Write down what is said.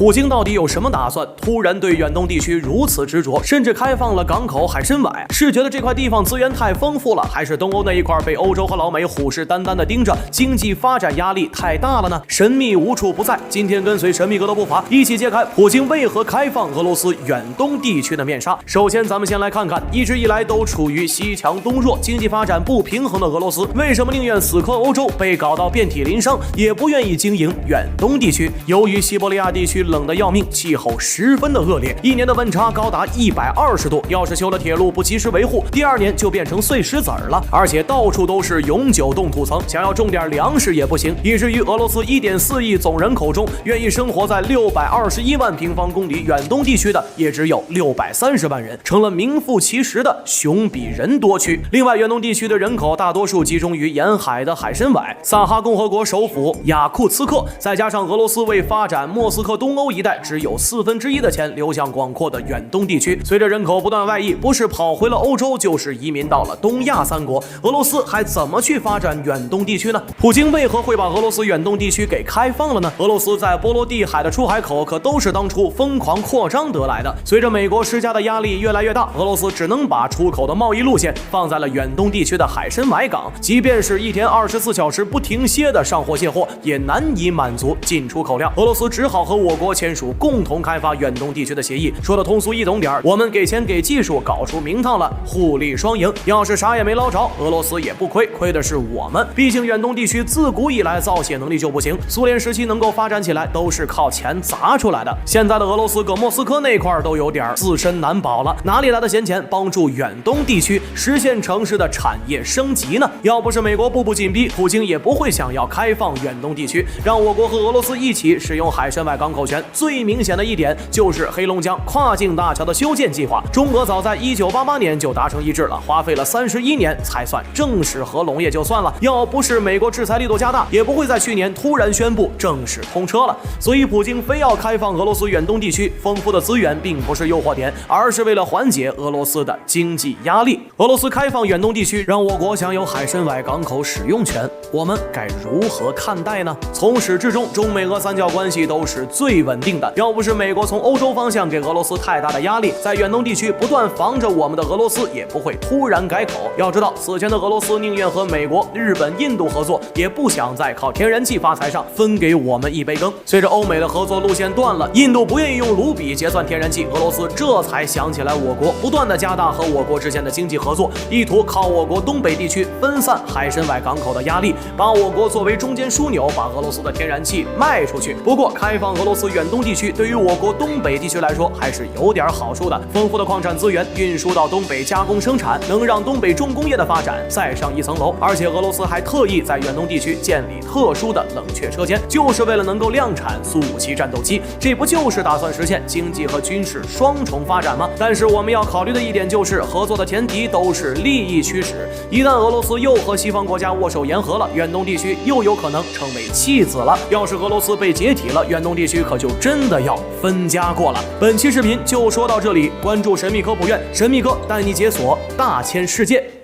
普京到底有什么打算？突然对远东地区如此执着，甚至开放了港口海参崴，是觉得这块地方资源太丰富了，还是东欧那一块被欧洲和老美虎视眈眈地盯着，经济发展压力太大了呢？神秘无处不在。今天跟随神秘哥的步伐，一起揭开普京为何开放俄罗斯远东地区的面纱。首先，咱们先来看看一直以来都处于西强东弱、经济发展不平衡的俄罗斯，为什么宁愿死磕欧洲，被搞到遍体鳞伤，也不愿意经营远东地区？由于西伯利亚地区冷得要命，气候十分的恶劣，一年的温差高达120度，要是修了铁路不及时维护，第二年就变成碎石子儿了。而且到处都是永久冻土层，想要种点粮食也不行，以至于俄罗斯1.4亿总人口中，愿意生活在621万平方公里远东地区的也只有630万人，成了名副其实的熊比人多区。另外，远东地区的人口大多数集中于沿海的海参崴、萨哈共和国首府雅库茨克，再加上俄罗斯为发展莫斯科东欧一带只有1/4的钱流向广阔的远东地区。随着人口不断外溢，不是跑回了欧洲，就是移民到了东亚三国，俄罗斯还怎么去发展远东地区呢？普京为何会把俄罗斯远东地区给开放了呢？俄罗斯在波罗的海的出海口可都是当初疯狂扩张得来的，随着美国施加的压力越来越大，俄罗斯只能把出口的贸易路线放在了远东地区的海参崴港，即便是一天24小时不停歇的上货卸货，也难以满足进出口量。俄罗斯只好和我国签署共同开发远东地区的协议，说的通俗易懂点，我们给钱给技术，搞出名堂了，互利双赢。要是啥也没捞着，俄罗斯也不亏，亏的是我们。毕竟远东地区自古以来造血能力就不行，苏联时期能够发展起来都是靠钱砸出来的。现在的俄罗斯搁莫斯科那块都有点自身难保了，哪里来的闲钱帮助远东地区实现城市的产业升级呢？要不是美国步步紧逼，普京也不会想要开放远东地区，让我国和俄罗斯一起使用海参崴港口权。最明显的一点就是黑龙江跨境大桥的修建计划，中俄早在1988年就达成一致了，花费了31年才算正式合拢也就算了，要不是美国制裁力度加大，也不会在去年突然宣布正式通车了。所以普京非要开放俄罗斯远东地区，丰富的资源并不是诱惑点，而是为了缓解俄罗斯的经济压力。俄罗斯开放远东地区，让我国享有海参崴港口使用权，我们该如何看待呢？从始至终，中美俄三角关系都是最稳定的，要不是美国从欧洲方向给俄罗斯太大的压力，在远东地区不断防着我们的俄罗斯也不会突然改口。要知道，此前的俄罗斯宁愿和美国、日本、印度合作，也不想在靠天然气发财上分给我们一杯羹。随着欧美的合作路线断了，印度不愿意用卢比结算天然气，俄罗斯这才想起来我国，不断的加大和我国之间的经济合作，意图靠我国东北地区分散海参崴港口的压力，把我国作为中间枢纽，把俄罗斯的天然气卖出去。不过，开放俄罗斯远东地区对于我国东北地区来说还是有点好处的，丰富的矿产资源运输到东北加工生产，能让东北重工业的发展再上一层楼。而且俄罗斯还特意在远东地区建立特殊的冷却车间，就是为了能够量产苏57战斗机，这不就是打算实现经济和军事双重发展吗？但是我们要考虑的一点就是，合作的前提都是利益驱使，一旦俄罗斯又和西方国家握手言和了，远东地区又有可能成为弃子了。要是俄罗斯被解体了，远东地区可就真的要分家过了。本期视频就说到这里，关注神秘科普院，神秘哥带你解锁大千世界。